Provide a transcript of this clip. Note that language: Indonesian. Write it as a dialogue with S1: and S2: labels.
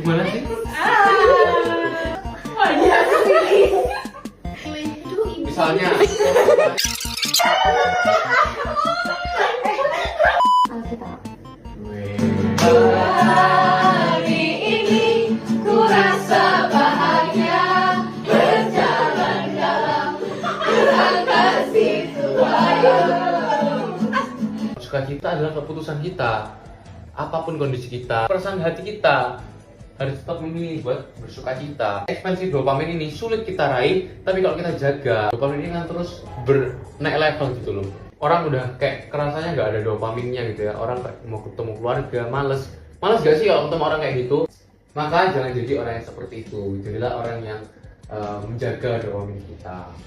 S1: Gimana sih? Misalnya
S2: Alkitab.
S3: Hari ini ku rasa bahagia berjalan dalam terang kasih Tuhan.
S1: Sukacita adalah keputusan kita. Apapun kondisi kita, perasaan hati kita harus tetap memilih buat bersukacita. Ekspansi dopamin ini sulit kita raih, tapi kalau kita jaga, dopamin ini kan terus naik level gitu loh. Orang udah kayak kerasanya nggak ada dopaminnya gitu ya. Orang kayak mau ketemu keluarga, males gak sih kalau ketemu orang kayak gitu? Maka jangan jadi orang yang seperti itu. Jadilah orang yang menjaga dopamin kita.